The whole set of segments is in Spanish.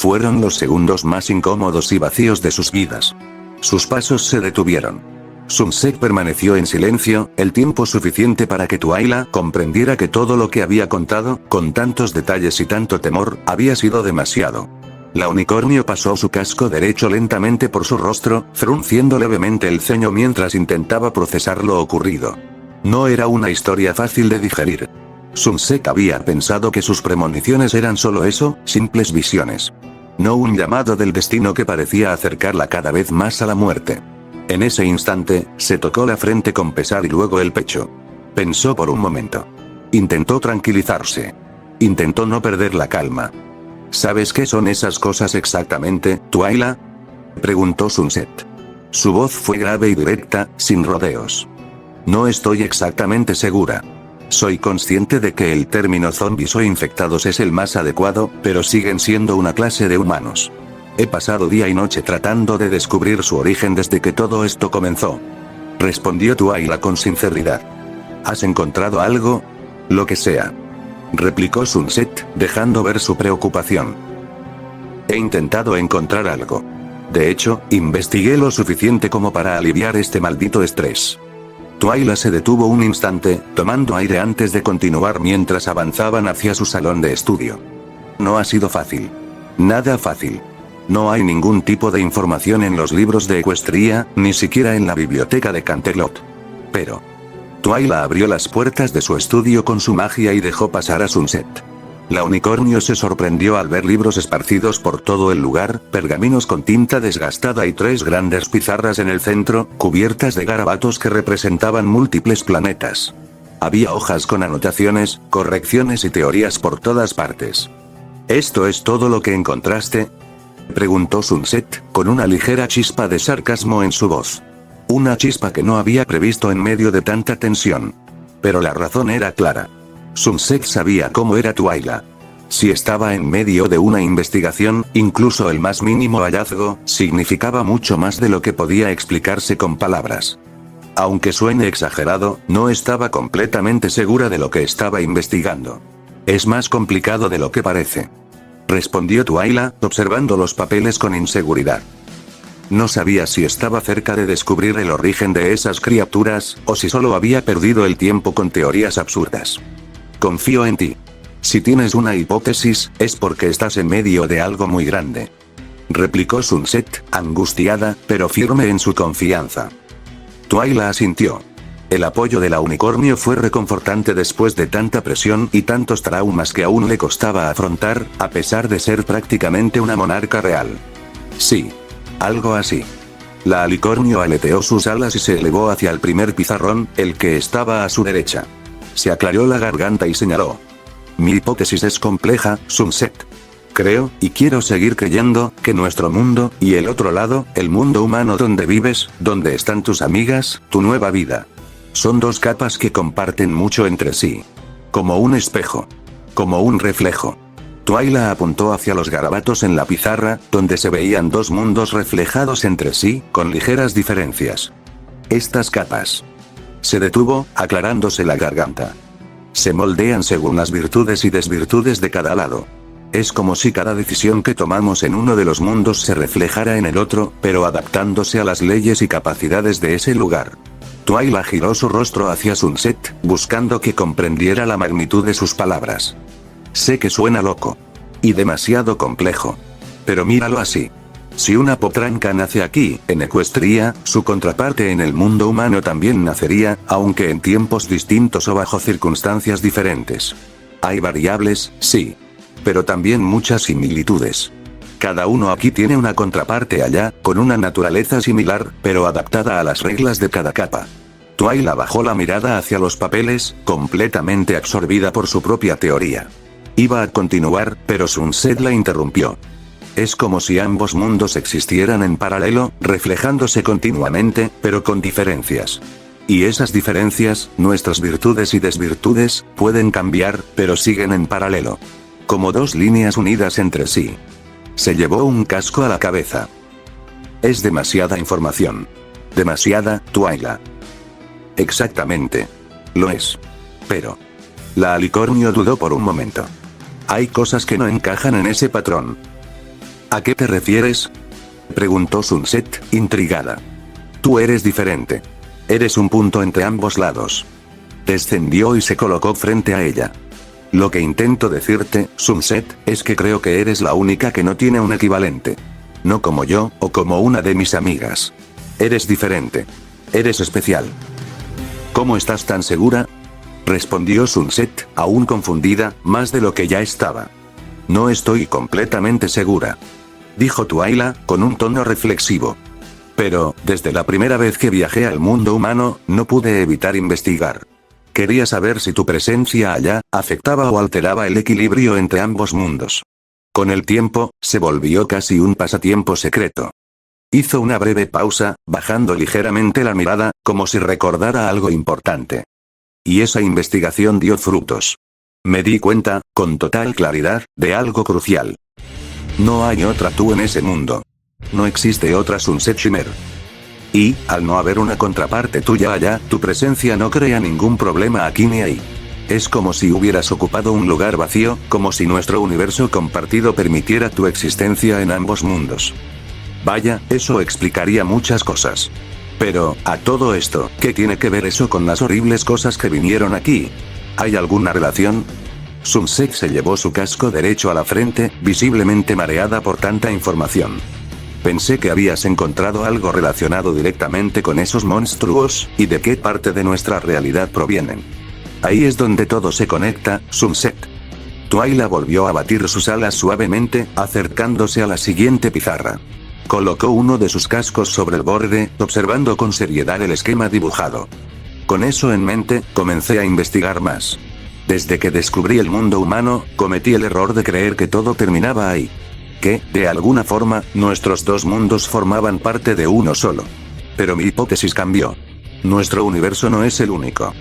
Fueron los segundos más incómodos y vacíos de sus vidas. Sus pasos se detuvieron. Sunset permaneció en silencio, el tiempo suficiente para que Twyla comprendiera que todo lo que había contado, con tantos detalles y tanto temor, había sido demasiado. La unicornio pasó su casco derecho lentamente por su rostro, frunciendo levemente el ceño mientras intentaba procesar lo ocurrido. No era una historia fácil de digerir. Sunset había pensado que sus premoniciones eran solo eso, simples visiones. No un llamado del destino que parecía acercarla cada vez más a la muerte. En ese instante, se tocó la frente con pesar y luego el pecho. Pensó por un momento. Intentó tranquilizarse. Intentó no perder la calma. ¿Sabes qué son esas cosas exactamente, Twyla?, preguntó Sunset. Su voz fue grave y directa, sin rodeos. No estoy exactamente segura. Soy consciente de que el término zombies o infectados es el más adecuado, pero siguen siendo una clase de humanos. He pasado día y noche tratando de descubrir su origen desde que todo esto comenzó. Respondió Twyla con sinceridad. ¿Has encontrado algo? Lo que sea. Replicó Sunset, dejando ver su preocupación. He intentado encontrar algo. De hecho, investigué lo suficiente como para aliviar este maldito estrés. Twyla se detuvo un instante, tomando aire antes de continuar mientras avanzaban hacia su salón de estudio. No ha sido fácil. Nada fácil. No hay ningún tipo de información en los libros de Equestria, ni siquiera en la biblioteca de Canterlot. Pero Twyla abrió las puertas de su estudio con su magia y dejó pasar a Sunset. La unicornio se sorprendió al ver libros esparcidos por todo el lugar, pergaminos con tinta desgastada y 3 grandes pizarras en el centro, cubiertas de garabatos que representaban múltiples planetas. Había hojas con anotaciones, correcciones y teorías por todas partes. ¿Esto es todo lo que encontraste?, preguntó Sunset, con una ligera chispa de sarcasmo en su voz. Una chispa que no había previsto en medio de tanta tensión. Pero la razón era clara. Sunset sabía cómo era Twyla. Si estaba en medio de una investigación, incluso el más mínimo hallazgo, significaba mucho más de lo que podía explicarse con palabras. Aunque suene exagerado, no estaba completamente segura de lo que estaba investigando. Es más complicado de lo que parece. Respondió Twyla, observando los papeles con inseguridad. No sabía si estaba cerca de descubrir el origen de esas criaturas, o si solo había perdido el tiempo con teorías absurdas. Confío en ti. Si tienes una hipótesis, es porque estás en medio de algo muy grande. Replicó Sunset, angustiada, pero firme en su confianza. Twyla asintió. El apoyo de la unicornio fue reconfortante después de tanta presión y tantos traumas que aún le costaba afrontar, a pesar de ser prácticamente una monarca real. Sí. Algo así. La alicornio aleteó sus alas y se elevó hacia el primer pizarrón, el que estaba a su derecha. Se aclaró la garganta y señaló. Mi hipótesis es compleja, Sunset. Creo, y quiero seguir creyendo, que nuestro mundo, y el otro lado, el mundo humano donde vives, donde están tus amigas, tu nueva vida. Son 2 capas que comparten mucho entre sí. Como un espejo. Como un reflejo. Twyla apuntó hacia los garabatos en la pizarra, donde se veían 2 mundos reflejados entre sí, con ligeras diferencias. Estas capas. Se detuvo, aclarándose la garganta. Se moldean según las virtudes y desvirtudes de cada lado. Es como si cada decisión que tomamos en uno de los mundos se reflejara en el otro, pero adaptándose a las leyes y capacidades de ese lugar. Twyla giró su rostro hacia Sunset, buscando que comprendiera la magnitud de sus palabras. Sé que suena loco. Y demasiado complejo. Pero míralo así. Si una potranca nace aquí, en Equestria, su contraparte en el mundo humano también nacería, aunque en tiempos distintos o bajo circunstancias diferentes. Hay variables, sí. Pero también muchas similitudes. Cada uno aquí tiene una contraparte allá, con una naturaleza similar, pero adaptada a las reglas de cada capa. Twyla bajó la mirada hacia los papeles, completamente absorbida por su propia teoría. Iba a continuar, pero Sunset la interrumpió. Es como si ambos mundos existieran en paralelo, reflejándose continuamente, pero con diferencias. Y esas diferencias, nuestras virtudes y desvirtudes, pueden cambiar, pero siguen en paralelo. Como 2 líneas unidas entre sí. Se llevó un casco a la cabeza. Es demasiada información. Demasiada, Twyla. Exactamente. Lo es. Pero la alicornio dudó por un momento. Hay cosas que no encajan en ese patrón. ¿A qué te refieres? Preguntó Sunset, intrigada. Tú eres diferente. Eres un punto entre ambos lados. Descendió y se colocó frente a ella. Lo que intento decirte, Sunset, es que creo que eres la única que no tiene un equivalente. No como yo, o como una de mis amigas. Eres diferente. Eres especial. ¿Cómo estás tan segura? Respondió Sunset, aún confundida, más de lo que ya estaba. No estoy completamente segura. Dijo Twyla, con un tono reflexivo. Pero, desde la primera vez que viajé al mundo humano, no pude evitar investigar. Quería saber si tu presencia allá, afectaba o alteraba el equilibrio entre ambos mundos. Con el tiempo, se volvió casi un pasatiempo secreto. Hizo una breve pausa, bajando ligeramente la mirada, como si recordara algo importante. Y esa investigación dio frutos. Me di cuenta, con total claridad, de algo crucial. No hay otra tú en ese mundo. No existe otra Sunset Shimmer. Y, al no haber una contraparte tuya allá, tu presencia no crea ningún problema aquí ni ahí. Es como si hubieras ocupado un lugar vacío, como si nuestro universo compartido permitiera tu existencia en ambos mundos. Vaya, eso explicaría muchas cosas. Pero, a todo esto, ¿qué tiene que ver eso con las horribles cosas que vinieron aquí? ¿Hay alguna relación? Sunset se llevó su casco derecho a la frente, visiblemente mareada por tanta información. Pensé que habías encontrado algo relacionado directamente con esos monstruos, y de qué parte de nuestra realidad provienen. Ahí es donde todo se conecta, Sunset. Twyla volvió a batir sus alas suavemente, acercándose a la siguiente pizarra. Colocó uno de sus cascos sobre el borde, observando con seriedad el esquema dibujado. Con eso en mente, comencé a investigar más. Desde que descubrí el mundo humano, cometí el error de creer que todo terminaba ahí. Que, de alguna forma, nuestros dos mundos formaban parte de uno solo. Pero mi hipótesis cambió. Nuestro universo no es el único.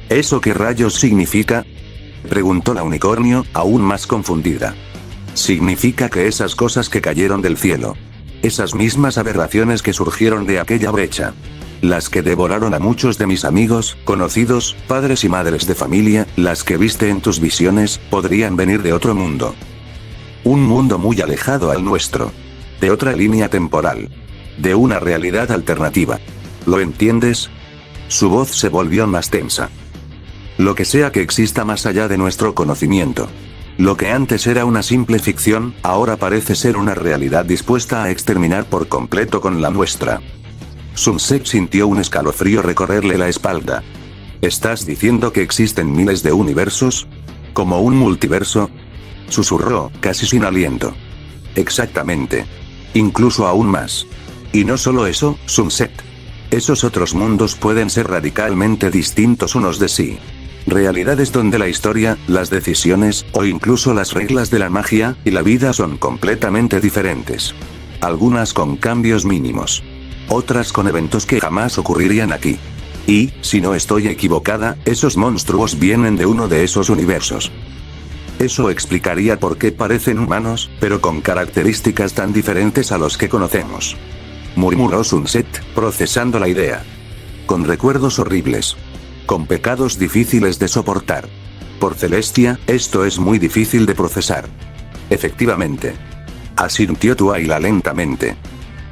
¿Eso qué rayos significa? Preguntó la unicornio, aún más confundida. Significa que esas cosas que cayeron del cielo. Esas mismas aberraciones que surgieron de aquella brecha. Las que devoraron a muchos de mis amigos, conocidos, padres y madres de familia, las que viste en tus visiones, podrían venir de otro mundo. Un mundo muy alejado al nuestro. De otra línea temporal. De una realidad alternativa. ¿Lo entiendes? Su voz se volvió más tensa. Lo que sea que exista más allá de nuestro conocimiento. Lo que antes era una simple ficción, ahora parece ser una realidad dispuesta a exterminar por completo con la nuestra. Sunset sintió un escalofrío recorrerle la espalda. ¿Estás diciendo que existen miles de universos? ¿Como un multiverso? Susurró, casi sin aliento. Exactamente. Incluso aún más. Y no solo eso, Sunset. Esos otros mundos pueden ser radicalmente distintos unos de sí. Realidades donde la historia, las decisiones, o incluso las reglas de la magia, y la vida son completamente diferentes. Algunas con cambios mínimos. Otras con eventos que jamás ocurrirían aquí. Y, si no estoy equivocada, esos monstruos vienen de uno de esos universos. Eso explicaría por qué parecen humanos, pero con características tan diferentes a los que conocemos. Murmuró Sunset, procesando la idea. Con recuerdos horribles. Con pecados difíciles de soportar. Por Celestia, esto es muy difícil de procesar. Efectivamente. Asintió Twyla lentamente.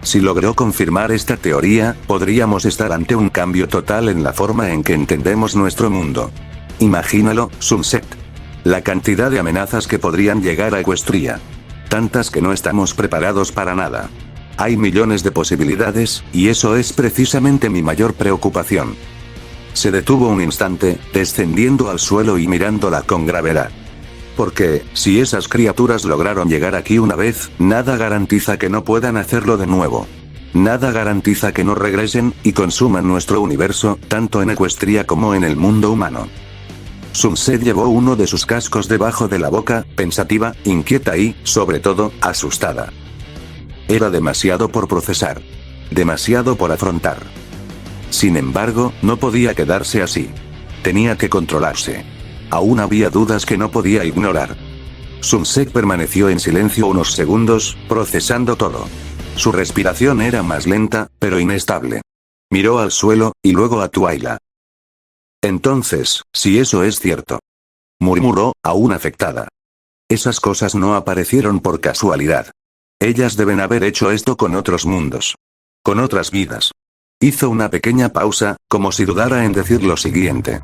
Si logró confirmar esta teoría, podríamos estar ante un cambio total en la forma en que entendemos nuestro mundo. Imagínalo, Sunset. La cantidad de amenazas que podrían llegar a Equestria. Tantas que no estamos preparados para nada. Hay millones de posibilidades, y eso es precisamente mi mayor preocupación. Se detuvo un instante, descendiendo al suelo y mirándola con gravedad. Porque, si esas criaturas lograron llegar aquí una vez, nada garantiza que no puedan hacerlo de nuevo. Nada garantiza que no regresen, y consuman nuestro universo, tanto en Equestria como en el mundo humano. Sunset llevó uno de sus cascos debajo de la boca, pensativa, inquieta y, sobre todo, asustada. Era demasiado por procesar. Demasiado por afrontar. Sin embargo, no podía quedarse así. Tenía que controlarse. Aún había dudas que no podía ignorar. Sunset permaneció en silencio unos segundos, procesando todo. Su respiración era más lenta, pero inestable. Miró al suelo, y luego a Twyla. Entonces, si eso es cierto. Murmuró, aún afectada. Esas cosas no aparecieron por casualidad. Ellas deben haber hecho esto con otros mundos. Con otras vidas. Hizo una pequeña pausa, como si dudara en decir lo siguiente.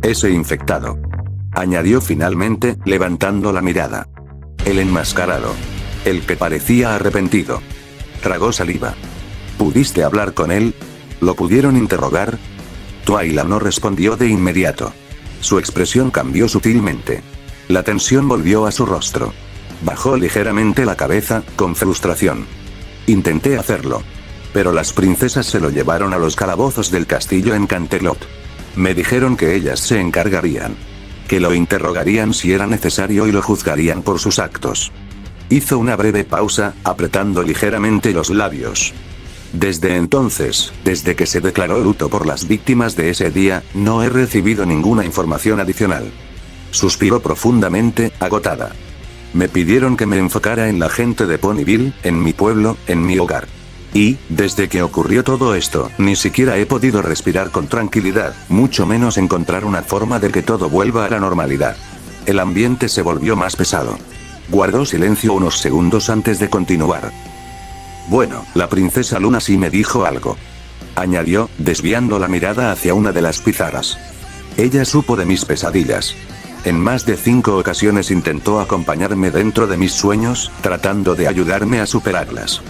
Ese infectado. Añadió finalmente, levantando la mirada. El enmascarado. El que parecía arrepentido. Tragó saliva. ¿Pudiste hablar con él? ¿Lo pudieron interrogar? Twyla no respondió de inmediato. Su expresión cambió sutilmente. La tensión volvió a su rostro. Bajó ligeramente la cabeza, con frustración. Intenté hacerlo. Pero las princesas se lo llevaron a los calabozos del castillo en Canterlot. Me dijeron que ellas se encargarían. Que lo interrogarían si era necesario y lo juzgarían por sus actos. Hizo una breve pausa, apretando ligeramente los labios. Desde entonces, desde que se declaró luto por las víctimas de ese día, no he recibido ninguna información adicional. Suspiró profundamente, agotada. Me pidieron que me enfocara en la gente de Ponyville, en mi pueblo, en mi hogar. Y, desde que ocurrió todo esto, ni siquiera he podido respirar con tranquilidad, mucho menos encontrar una forma de que todo vuelva a la normalidad. El ambiente se volvió más pesado. Guardó silencio unos segundos antes de continuar. Bueno, la princesa Luna sí me dijo algo. Añadió, desviando la mirada hacia una de las pizarras. Ella supo de mis pesadillas. En más de 5 ocasiones intentó acompañarme dentro de mis sueños, tratando de ayudarme a superarlas.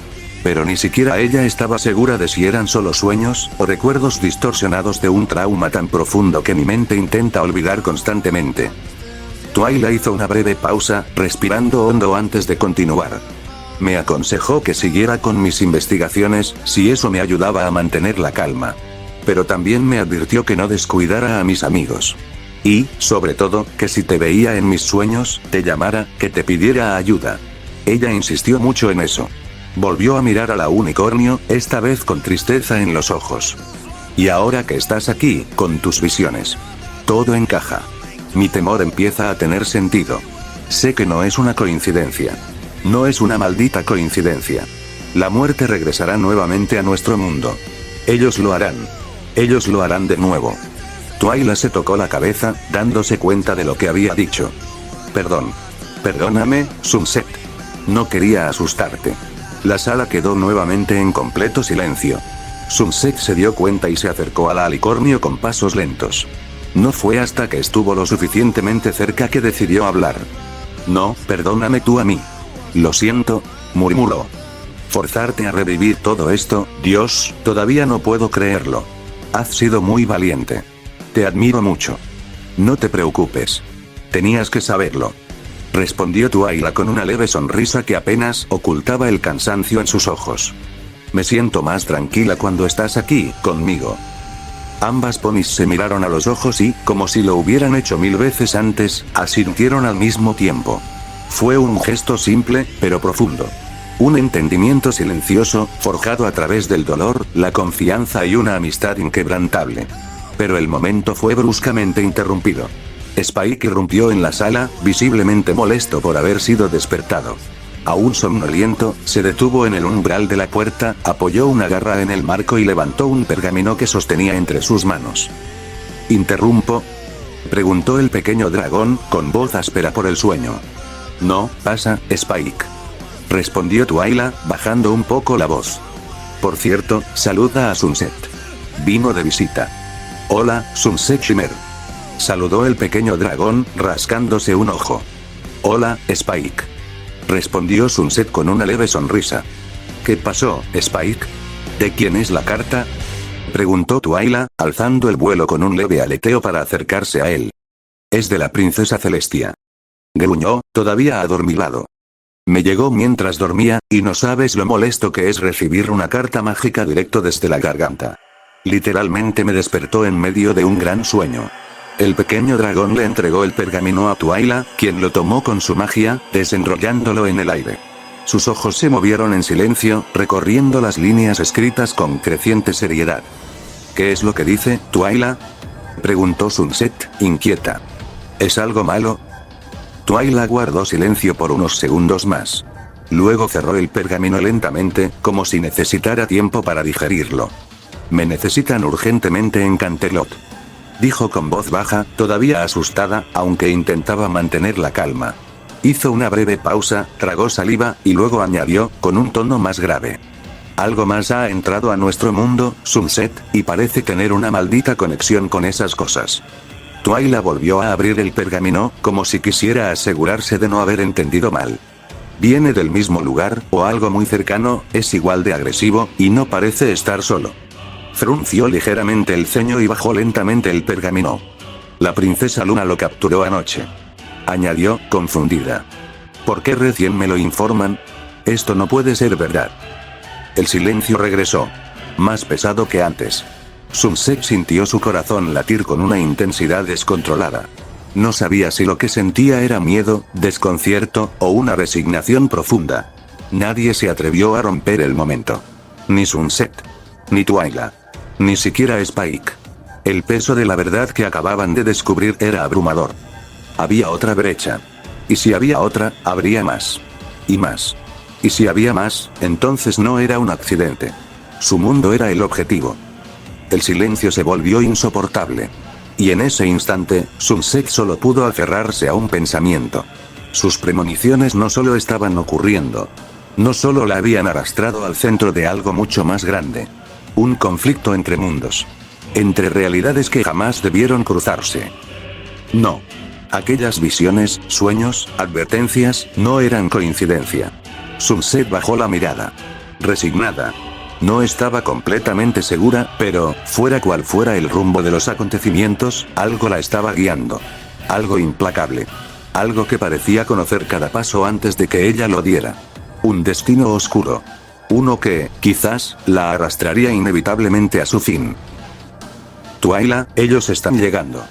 Pero ni siquiera ella estaba segura de si eran solo sueños, o recuerdos distorsionados de un trauma tan profundo que mi mente intenta olvidar constantemente. Twyla hizo una breve pausa, respirando hondo antes de continuar. Me aconsejó que siguiera con mis investigaciones, si eso me ayudaba a mantener la calma. Pero también me advirtió que no descuidara a mis amigos. Y, sobre todo, que si te veía en mis sueños, te llamara, que te pidiera ayuda. Ella insistió mucho en eso. Volvió a mirar a la unicornio, esta vez con tristeza en los ojos. Y ahora que estás aquí, con tus visiones. Todo encaja. Mi temor empieza a tener sentido. Sé que no es una coincidencia. No es una maldita coincidencia. La muerte regresará nuevamente a nuestro mundo. Ellos lo harán. Ellos lo harán de nuevo. Twyla se tocó la cabeza, dándose cuenta de lo que había dicho. Perdón. Perdóname, Sunset. No quería asustarte. La sala quedó nuevamente en completo silencio. Sunset se dio cuenta y se acercó a la alicornio con pasos lentos. No fue hasta que estuvo lo suficientemente cerca que decidió hablar. No, perdóname tú a mí. Lo siento, murmuró. Forzarte a revivir todo esto, Dios, todavía no puedo creerlo. Has sido muy valiente. Te admiro mucho. No te preocupes. Tenías que saberlo. Respondió Twyla con una leve sonrisa que apenas ocultaba el cansancio en sus ojos. Me siento más tranquila cuando estás aquí, conmigo. Ambas ponis se miraron a los ojos y, como si lo hubieran hecho 1000 veces antes, asintieron al mismo tiempo. Fue un gesto simple, pero profundo. Un entendimiento silencioso, forjado a través del dolor, la confianza y una amistad inquebrantable. Pero el momento fue bruscamente interrumpido. Spike irrumpió en la sala, visiblemente molesto por haber sido despertado. Aún somnoliento, se detuvo en el umbral de la puerta, apoyó una garra en el marco y levantó un pergamino que sostenía entre sus manos. ¿Interrumpo?, preguntó el pequeño dragón, con voz áspera por el sueño. No, pasa, Spike. Respondió Twyla, bajando un poco la voz. Por cierto, saluda a Sunset. Vino de visita. Hola, Sunset Shimmer. Saludó el pequeño dragón, rascándose un ojo. Hola, Spike. Respondió Sunset con una leve sonrisa. ¿Qué pasó, Spike? ¿De quién es la carta?, preguntó Twyla, alzando el vuelo con un leve aleteo para acercarse a él. Es de la princesa Celestia. Gruñó, todavía adormilado. Me llegó mientras dormía, y no sabes lo molesto que es recibir una carta mágica directo desde la garganta. Literalmente me despertó en medio de un gran sueño. El pequeño dragón le entregó el pergamino a Twyla, quien lo tomó con su magia, desenrollándolo en el aire. Sus ojos se movieron en silencio, recorriendo las líneas escritas con creciente seriedad. ¿Qué es lo que dice, Twyla?, preguntó Sunset, inquieta. ¿Es algo malo? Twyla guardó silencio por unos segundos más. Luego cerró el pergamino lentamente, como si necesitara tiempo para digerirlo. Me necesitan urgentemente en Canterlot, dijo con voz baja, todavía asustada, aunque intentaba mantener la calma. Hizo una breve pausa, tragó saliva, y luego añadió, con un tono más grave. Algo más ha entrado a nuestro mundo, Sunset, y parece tener una maldita conexión con esas cosas. Twyla volvió a abrir el pergamino, como si quisiera asegurarse de no haber entendido mal. Viene del mismo lugar, o algo muy cercano, es igual de agresivo, y no parece estar solo. Frunció ligeramente el ceño y bajó lentamente el pergamino. La princesa Luna lo capturó anoche. Añadió, confundida. ¿Por qué recién me lo informan? Esto no puede ser verdad. El silencio regresó. Más pesado que antes. Sunset sintió su corazón latir con una intensidad descontrolada. No sabía si lo que sentía era miedo, desconcierto, o una resignación profunda. Nadie se atrevió a romper el momento. Ni Sunset. Ni Twyla. Ni siquiera Spike. El peso de la verdad que acababan de descubrir era abrumador. Había otra brecha. Y si había otra, habría más. Y más. Y si había más, entonces no era un accidente. Su mundo era el objetivo. El silencio se volvió insoportable. Y en ese instante, Sunset solo pudo aferrarse a un pensamiento. Sus premoniciones no solo estaban ocurriendo. No solo la habían arrastrado al centro de algo mucho más grande. Un conflicto entre mundos. Entre realidades que jamás debieron cruzarse. No. Aquellas visiones, sueños, advertencias, no eran coincidencia. Sunset bajó la mirada. Resignada. No estaba completamente segura, pero, fuera cual fuera el rumbo de los acontecimientos, algo la estaba guiando. Algo implacable. Algo que parecía conocer cada paso antes de que ella lo diera. Un destino oscuro. Uno que, quizás, la arrastraría inevitablemente a su fin. Twyla, ellos están llegando.